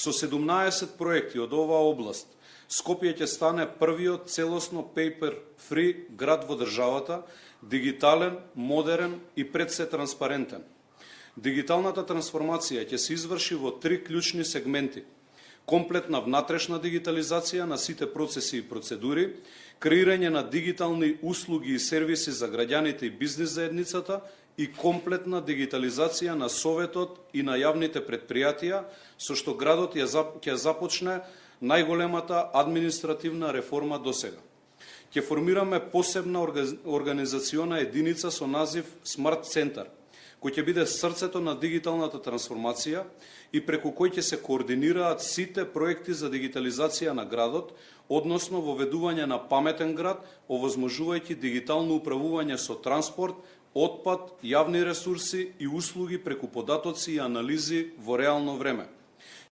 Со 17 проекти од оваа област, Скопје ќе стане првиот целосно paper-free град во државата, дигитален, модерен и пред се транспарентен. Дигиталната трансформација ќе се изврши во 3 клучни сегменти: комплетна внатрешна дигитализација на сите процеси и процедури, креирање на дигитални услуги и сервиси за граѓаните и бизнис заедницата и комплетна дигитализација на Советот и на јавните предпријатија, со што градот ќе започне најголемата административна реформа досега. Ќе формираме посебна организациона единица со назив Смарт Центар, кој ќе биде срцето на дигиталната трансформација и преку кој ќе се координираат сите проекти за дигитализација на градот, односно воведување на паметен град, овозможувајќи дигитално управување со транспорт, отпад, јавни ресурси и услуги преку податоци и анализи во реално време.